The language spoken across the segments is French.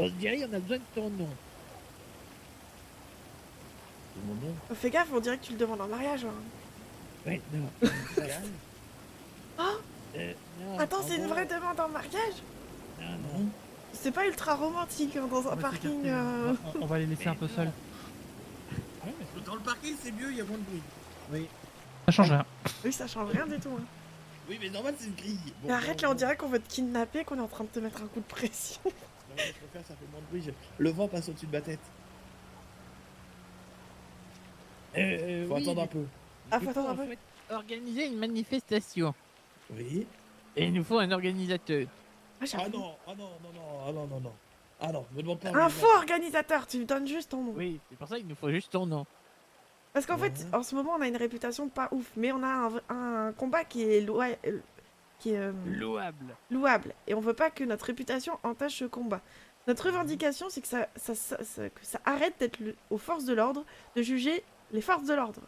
Bon, Jerry, on a besoin de ton nom. C'est mon nom. Fais gaffe, on dirait que tu le demandes en mariage. Hein. Ouais, non. Oh, Non, attends, en c'est une gros, vraie demande en mariage? Non, non. C'est pas ultra romantique hein, dans un parking. On va les laisser un peu non. seuls. Ouais, mais Dans le parking, c'est mieux, il y a moins de bruit. Oui. Ça change rien. Oui, ça change rien du tout. Hein. Oui, mais normal, c'est une grille. Bon, Mais arrête, non, là, on non. dirait qu'on veut te kidnapper, qu'on est en train de te mettre un coup de pression. Non, mais je préfère, ça fait moins de bruit. Le vent passe au-dessus de ma tête. Faut oui, attendre un peu. Ah, du faut coup, attendre un on peu. souhaite organiser une manifestation. Oui. Et il nous faut un organisateur. Ah, j'avoue. Ah non, ah non, non, non, ah non, non, non. Ah non, me demande pas. Un faux organisateur, tu me donnes juste ton nom. Oui, c'est pour ça qu'il nous faut juste ton nom. Parce qu'en fait, Ouais. en ce moment, on a une réputation pas ouf, mais on a un combat qui est, Louable. louable. Et on veut pas que notre réputation entache ce combat. Notre revendication, c'est que que ça arrête d'être aux forces de l'ordre de juger les forces de l'ordre.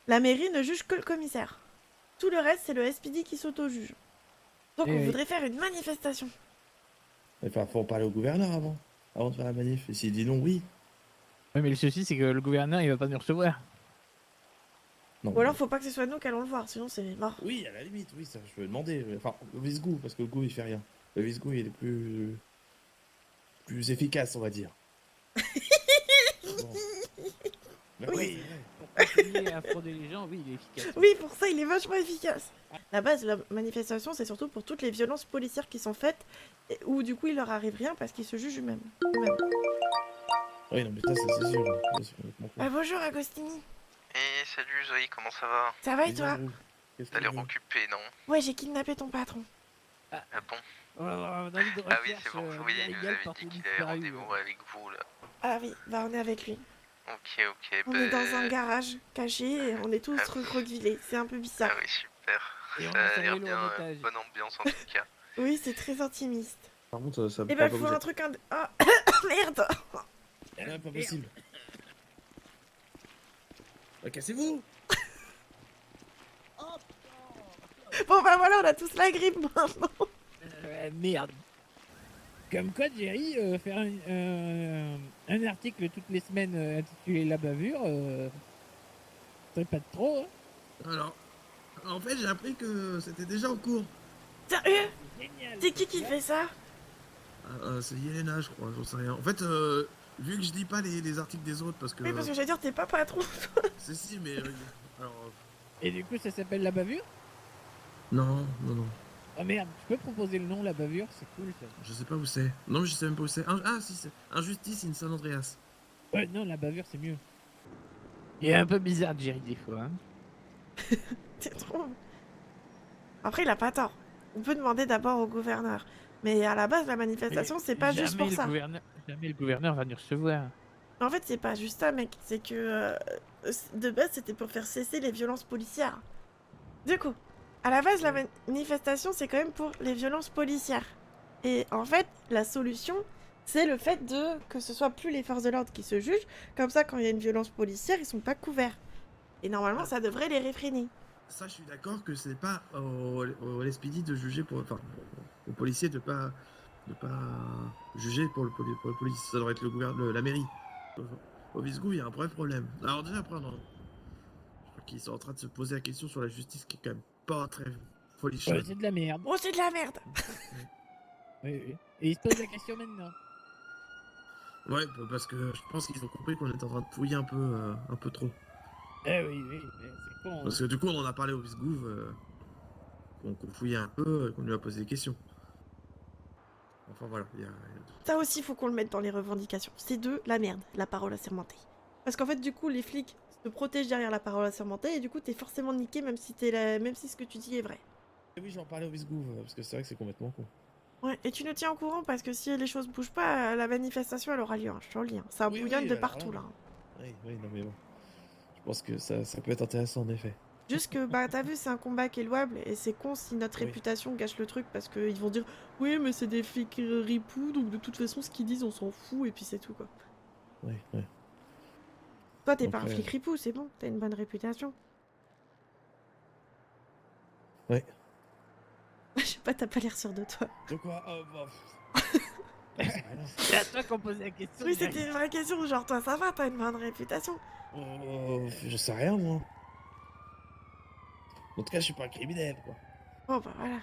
La mairie ne juge que le commissaire. Tout le reste, c'est le SPD qui s'auto-juge. Donc Eh on oui. voudrait faire une manifestation. Enfin, faut en parler au gouverneur avant. Avant de faire la manif. Et s'il dit non, oui. Oui, mais le souci, c'est que le gouverneur, il va pas nous recevoir. Non. Ou alors, faut pas que ce soit nous qui allons le voir, sinon c'est mort. Oui, à la limite, oui, ça, je peux demander. Enfin, le Visgou, parce que le Gou, il fait rien. Le Visgou, il est plus efficace, on va dire. Bon. Mais Oui. ouais, c'est vrai. Pour continuer à frauder les gens, oui, il est efficace. Oui, pour ça, il est vachement efficace. La base de la manifestation, c'est surtout pour toutes les violences policières qui sont faites, où du coup, il leur arrive rien parce qu'ils se jugent eux-mêmes. Oui, non, mais ça, c'est sûr. Bien sûr, complètement. Ah, bonjour, Agostini. Et salut Zoé, comment ça va? Ça va et Mais toi? non, qu'est-ce T'as que l'air tu veux occupé, non? Ouais, j'ai kidnappé ton patron. Ah bon? On a envie de Ah oui, recherche, c'est bon, oui, il nous illégale avait portée dit qu'il avait disparue, rendez-vous avec vous, là. Ah oui, bah on est avec lui. Ok, ok, On bah... est dans un garage caché et on est tous Ah oui. recroquevillés. C'est un peu Ah bizarre. oui, super. Et on Ça a a son l'air vélo bien, en otage. bonne ambiance en tout cas. Oui, c'est très intimiste. Par contre, ça Eh pourra ben, pas faut bouger. un truc... Ah, merde. Ah, pas possible. Bah, cassez-vous. Bon, bah voilà, on a tous la grippe maintenant. Merde. Comme quoi, Jerry, faire un article toutes les semaines intitulé La bavure, c'est pas de trop, hein. Alors, en fait, j'ai appris que c'était déjà en cours. Sérieux? Génial. C'est qui fait ça? C'est Yelena, je crois, j'en sais rien. En fait, vu que je lis pas les articles des autres, parce que... Oui, parce que j'allais dire, t'es pas patron. Si, mais... alors... Et du coup, ça s'appelle La bavure? Non, non, non. Oh merde, je peux proposer le nom La bavure, c'est cool ça. Je sais pas où c'est. Non, je sais même pas où c'est. Ah, si, c'est Injustice in San Andreas. Ouais, non, La bavure, c'est mieux. Il est un peu bizarre, Jerry, des fois. Hein. C'est trop. Après, il a pas tort. On peut demander d'abord au gouverneur. Mais à la base, la manifestation, c'est pas juste pour ça. Jamais le gouverneur va nous recevoir. En fait, c'est pas juste ça, mec. C'est que de base, c'était pour faire cesser les violences policières. Du coup, à la base, la manifestation, c'est quand même pour les violences policières. Et en fait, la solution, c'est le fait que ce soit plus les forces de l'ordre qui se jugent. Comme ça, quand il y a une violence policière, ils sont pas couverts. Et normalement, ça devrait les réfréner. Ça, je suis d'accord que c'est pas au LSPD de juger pour... Enfin, aux policiers de pas juger pour le police. Ça devrait être le gouvernement, la mairie. Au Visgou, il y a un vrai problème. Alors déjà, après, je crois qu'ils sont en train de se poser la question sur la justice qui est quand même pas très folichonne. Ouais, c'est de la merde. Oh, c'est de la merde. Oui, oui. Et il se pose la question maintenant. Ouais, parce que je pense qu'ils ont compris qu'on était en train de fouiller un peu trop. Eh oui, oui, mais c'est con. Parce que du coup, on en a parlé au Visgouv, qu'on fouillait un peu, qu'on lui a posé des questions. Enfin voilà, il y a... Ça aussi, faut qu'on le mette dans les revendications. C'est de la merde, la parole assermentée. Parce qu'en fait, du coup, les flics se protègent derrière la parole assermentée et du coup, t'es forcément niqué même si ce que tu dis est vrai. Oui, j'en parlais au Visgouv, parce que c'est vrai que c'est complètement con. Ouais, et tu nous tiens au courant parce que si les choses bougent pas, la manifestation elle aura lieu, hein, je te le dis. Hein. Ça Oui, bouillonne oui, de alors partout là. Oui, non mais bon. Je pense que ça peut être intéressant en effet. Juste que, bah, t'as vu, c'est un combat qui est louable et c'est con si notre Oui. réputation gâche le truc parce qu'ils vont dire oui, mais c'est des flics ripoux donc de toute façon, ce qu'ils disent, on s'en fout et puis c'est tout quoi. Oui. Toi, t'es Donc, pas un flic ripou, c'est bon, t'as une bonne réputation. Ouais. Je sais pas, t'as pas l'air sûr de toi. De quoi C'est à toi qu'on posait la question. Oui, Jerry. c'était une vraie question. Genre, toi, ça va, t'as une bonne réputation. Je sais rien, moi. En tout cas, je suis pas un criminel, quoi. Bon, bah voilà.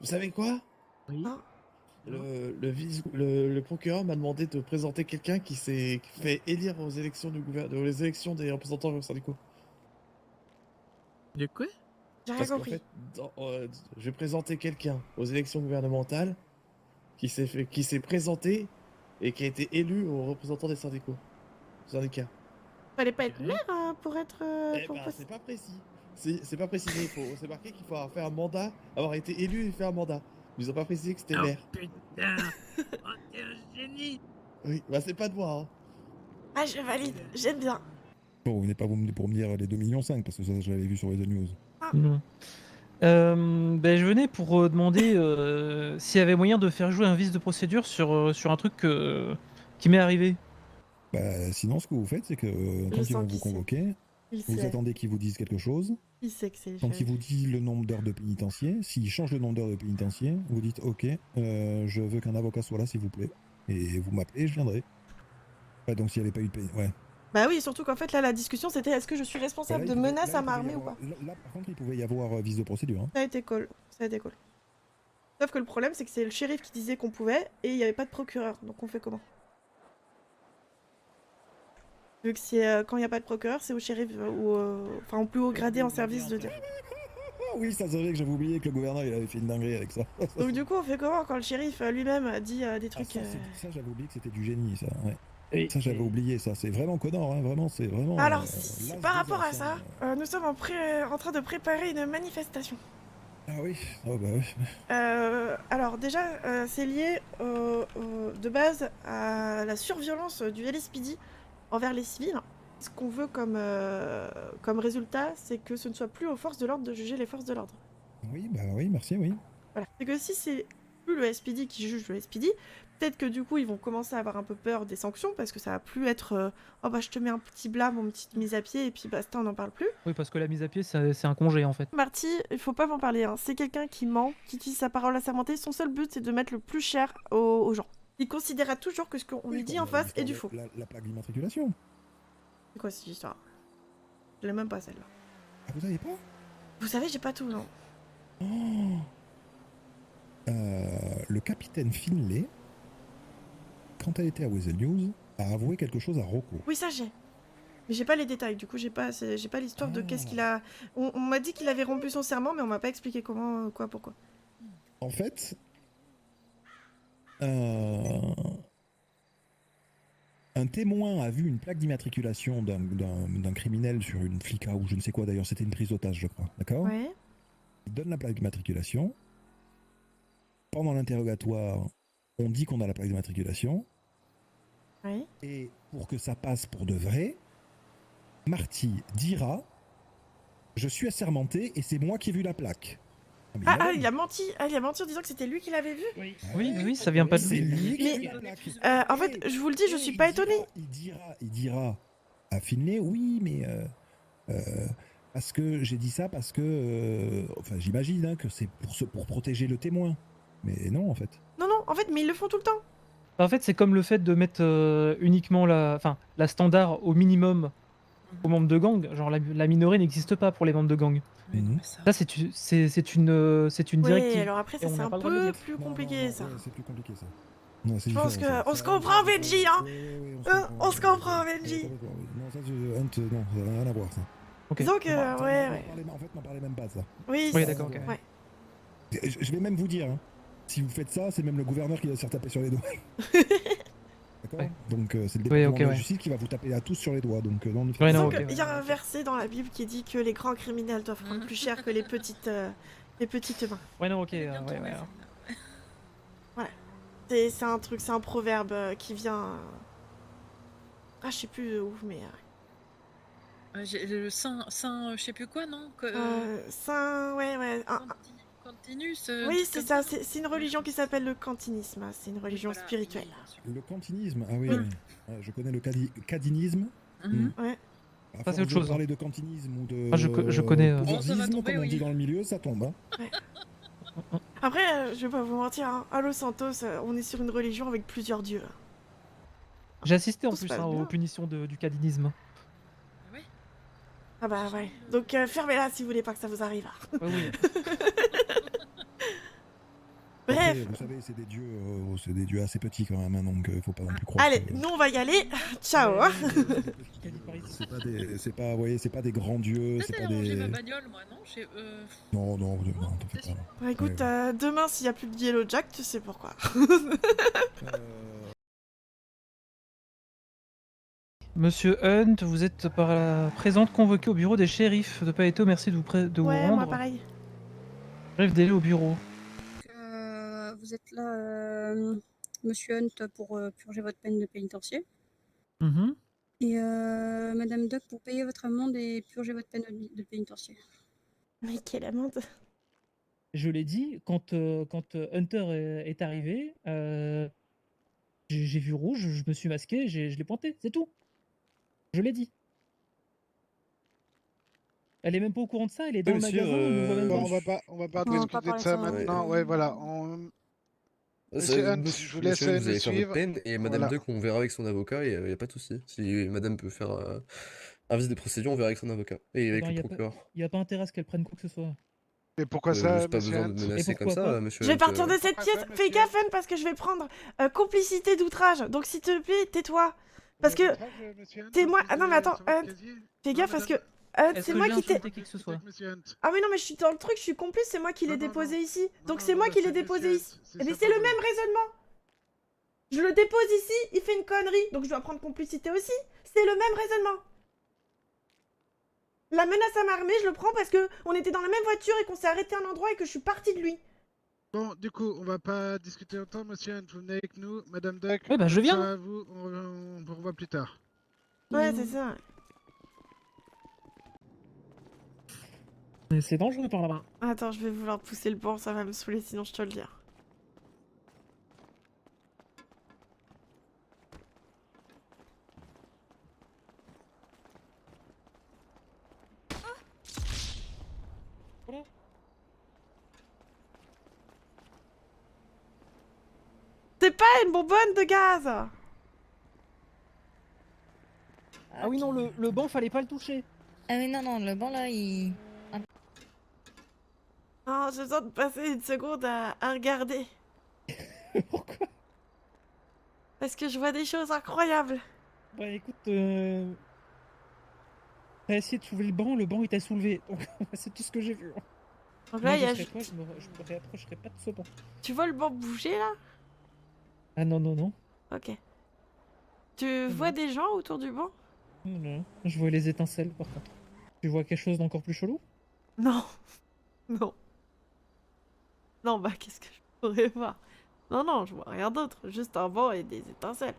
Vous savez quoi? Oui. Hein? Le procureur m'a demandé de présenter quelqu'un qui s'est fait élire aux élections du gouvernement, aux élections des représentants syndicaux. De quoi? J'ai rien Parce qu'en compris. fait, je vais présenter quelqu'un aux élections gouvernementales qui s'est présenté et qui a été élu aux représentants des syndicats. Fallait pas être maire pour être. Eh ben, c'est pas précis. C'est pas précisé. C'est marqué qu'il faut avoir fait un mandat, avoir été élu et faire un mandat. Ils ont pas précisé que c'était Oh maire. putain. Oh, t'es un génie. Oui, bah c'est pas de moi. Hein. Ah, je valide. J'aime bien. Bon, vous venez pas pour me dire les 2,5 millions, parce que ça, je l'avais vu sur les news. Non. Ben, je venais pour demander s'il y avait moyen de faire jouer un vice de procédure sur un truc qui m'est arrivé. Bah, sinon, ce que vous faites, c'est que quand ils sens vont qui vous c'est. convoquer, Il vous sait. attendez qu'ils vous disent quelque chose. Il sait que c'est le Quand shérif. il vous dit le nombre d'heures de pénitencier, s'il change le nombre d'heures de pénitencier, vous dites OK, je veux qu'un avocat soit là, s'il vous plaît. Et vous m'appelez, je viendrai. Ouais, donc s'il n'y avait pas eu de pénitentiaire. Ouais. Bah oui, surtout qu'en fait, là, la discussion, c'était est-ce que je suis Bah responsable là, de il pouvait- menaces là, à il ma pouvait y armée ou pas? avoir- là, par contre, il pouvait y avoir vice de procédure. Hein. Ça a été cool. Ça a été cool. Sauf que le problème, c'est que c'est le shérif qui disait qu'on pouvait et il n'y avait pas de procureur. Donc on fait comment? Vu que c'est quand il n'y a pas de procureur, c'est au shérif ou enfin au plus haut gradé en service de dire. Ah oui, ça c'est vrai que j'avais oublié que le gouverneur il avait fait une dinguerie avec ça. Donc du coup, on fait comment quand le shérif lui-même dit des Ah, trucs ça, j'avais oublié que c'était du génie, ça. Ouais. Oui. Ça, j'avais oublié ça. C'est vraiment Connor, hein. Vraiment, c'est vraiment. Alors, l'as par des rapport à as, ça, hein. nous sommes en train de préparer une manifestation. Ah oui. Oh bah oui. Alors déjà, c'est lié de base à la surviolence du LSPD envers les civils. Ce qu'on veut comme résultat, c'est que ce ne soit plus aux forces de l'ordre de juger les forces de l'ordre. Oui, bah oui, merci, oui. Voilà. C'est que si c'est plus le SPD qui juge le SPD, peut-être que du coup ils vont commencer à avoir un peu peur des sanctions parce que ça va plus être oh bah je te mets un petit blâme ou une petite mise à pied et puis basta, on n'en parle plus. Oui, parce que la mise à pied, c'est un congé en fait. Marty, il faut pas m'en parler, hein. C'est quelqu'un qui ment, qui utilise sa parole assermentée. Son seul but, c'est de mettre le plus cher aux gens. Il considérera toujours que ce qu'on Oui, lui dit comme en face est du l'histoire faux. de La plaque d'immatriculation. C'est quoi cette histoire? Je l'ai même pas celle-là. Ah, vous savez pas? Vous savez, j'ai pas tout, non. Oh. Le capitaine Finlay, quand elle était à Weasel News, a avoué quelque chose à Rocco. Oui, ça j'ai. Mais j'ai pas les détails, du coup j'ai pas l'histoire de qu'est-ce qu'il a... On m'a dit qu'il avait rompu son serment, mais on m'a pas expliqué comment, quoi, pourquoi. En fait, un témoin a vu une plaque d'immatriculation d'un criminel sur une flica ou je ne sais quoi, d'ailleurs c'était une prise d'otage je crois, d'accord? Ouais. Il donne la plaque d'immatriculation. Pendant l'interrogatoire, on dit qu'on a la plaque d'immatriculation. Oui. Et pour que ça passe pour de vrai, Marty dira « Je suis assermenté et c'est moi qui ai vu la plaque ». mais Ah, madame, il a menti en disant que c'était lui qui l'avait vu. Oui. Oui, ça vient pas de c'est lui. lui qui a Mais- vu la plaque. En fait, je vous le dis, je Et suis pas étonnée. Il dira à Finlay, oui, mais parce que j'ai dit ça parce que, enfin, j'imagine hein, que c'est pour protéger le témoin. Mais non, en fait. Non, non, en fait, mais ils le font tout le temps. En fait, c'est comme le fait de mettre uniquement la standard au minimum aux membres de gang. Genre la minorée n'existe pas pour les membres de gang. Mhm. Là, c'est une Oui, directive. alors après, ça Et on c'est n'a un pas le droit de le peu dire. plus Non, compliqué, non, ça. ouais, c'est plus compliqué ça. Non, c'est Je pense différent, ça. que on se comprend, Benji, hein. On se comprend, Ouais, Benji. complètement, oui. Non, ça, non, ça n'a rien à voir, ça. Ok. Disons que, Attends, ouais, m'en ouais. parlez- En fait, n'en parlez même pas de ça. Oui, Oui, c'est- d'accord, ok. Ouais. Je vais même vous dire, hein, si vous faites ça, c'est même le gouverneur qui va se faire taper sur les doigts. D'accord Ouais. Donc c'est le Oui, département ok, de la ouais. justice qui va vous taper à tous sur les doigts. Donc non, ne faites Ouais, pas non, ça. Disons ok, qu'il y a un verset dans la Bible qui dit que les grands criminels doivent prendre plus cher que les petites mains. Ouais, non, ok. Elle est bien ouais, tournée, ouais. celle-là. C'est un truc, c'est un proverbe qui vient... Ah, je sais plus où, mais... J'ai le saint, je sais plus quoi, non Saint... Ouais, ouais. Cantinus. Oui, c'est ça, c'est une religion qui s'appelle le cantinisme. C'est une religion spirituelle. Le cantinisme, ah oui, Mm. oui. Ouais, je connais le cadinisme. Mhm. Ouais. À c'est force autre de chose. parler de cantinisme ou de Ah, je connais, Oh, ça va pouvoirsisme, tomber, comme on oui. dit dans le milieu, ça tombe. Hein. Après, je vais pas vous mentir, hein, à Los Santos, on est sur une religion avec plusieurs dieux. J'ai assisté en Tout se plus passe aux bien. punitions du cadinisme. Ah ouais. Ah bah ouais. Donc fermez-la si vous voulez pas que ça vous arrive. Ouais, oui. Bref. Après, vous savez, c'est des dieux assez petits quand même, hein, donc faut pas non plus croire. Allez, que- nous on va y aller. Ciao. Hein. C'est pas, vous voyez, c'est pas des grands dieux, Peut-être c'est pas aller ranger ma des. bagnole, moi, non Non, t'en fais T'es sûr? pas. Bah écoute, demain s'il y a plus de Yellow Jack, tu sais pourquoi. Monsieur Hunt, vous êtes par la présente convoqué au bureau des shérifs de Paeto. Merci de vous Ouais, rendre. moi pareil. Bref délai au bureau. Vous êtes là, Monsieur Hunt, pour purger votre peine de pénitencier. Mhm. Et Madame Duck pour payer votre amende et purger votre peine de pénitencier. Mais quelle amende. Je l'ai dit, quand Hunter est arrivé, j'ai vu rouge, je me suis masqué, je l'ai pointé, c'est tout. Je l'ai dit. Elle est même pas au courant de ça, elle est dans le monsieur, magasin, elle nous voit même Bon, pas. on va pas On va discuter pas de parler ça de ça. maintenant. Ouais, voilà. Monsieur Hunt, je vous laisse vous nous allez faire votre suivre. peine et Madame Voilà. Duck, on verra avec son avocat et y a pas de souci. Si Madame peut faire un vice de procédure, on verra avec son avocat et avec Non, le y a pas- procureur. Il n'y a pas intérêt à ce qu'elle prenne quoi que ce soit. Et pourquoi ça, Juste pas Monsieur besoin Hunt de menacer Et comme pourquoi ça, pas monsieur Je vais Hunt, partir de cette Pourquoi pièce. ça, Fais monsieur gaffe, Anne, parce que je vais prendre complicité d'outrage. Donc s'il te plaît, tais-toi. Parce que t'es moi. Ah non, mais attends, Anne, fais gaffe parce que Est-ce c'est que moi j'ai qui t'ai. insulté qui que ce soit? Ah mais non, mais je suis dans le truc, je suis complice, c'est moi qui l'ai déposé ici. Donc c'est moi qui l'ai déposé ici. Mais c'est le même raisonnement. Je le dépose ici, il fait une connerie, donc je dois prendre complicité aussi. C'est le même raisonnement. La menace à m'armer, je le prends parce que on était dans la même voiture et qu'on s'est arrêté à un endroit et que je suis partie de lui. Bon, du coup, on va pas discuter longtemps, Monsieur Hunt. Vous venez avec nous, Madame Duck. Ouais, bah je viens. Ça va, vous, on vous revoit plus tard. Ouais, c'est ça. C'est dangereux par là-bas. Attends, je vais vouloir pousser le banc, ça va me saouler sinon je te le dis. Voilà. C'est pas une bonbonne de gaz. Ah oui, non, le banc, fallait pas le toucher. Ah oui, non, le banc là, il... Non, j'ai besoin de passer une seconde à regarder. Pourquoi? Parce que je vois des choses incroyables. Bah écoute, t'as essayé de soulever le banc il t'a soulevé. Donc c'est tout ce que j'ai vu. Donc Moi, là, il y je a... serais toi, je me réapprocherais pas de ce banc. Tu vois le banc bouger là? Ah non, non, non. Ok. Tu vois des gens autour du banc? Non, non. Je vois les étincelles par contre. Tu vois quelque chose d'encore plus chelou? Non. Non. Non, bah qu'est-ce que je pourrais voir? Non, je vois rien d'autre. Juste un banc et des étincelles.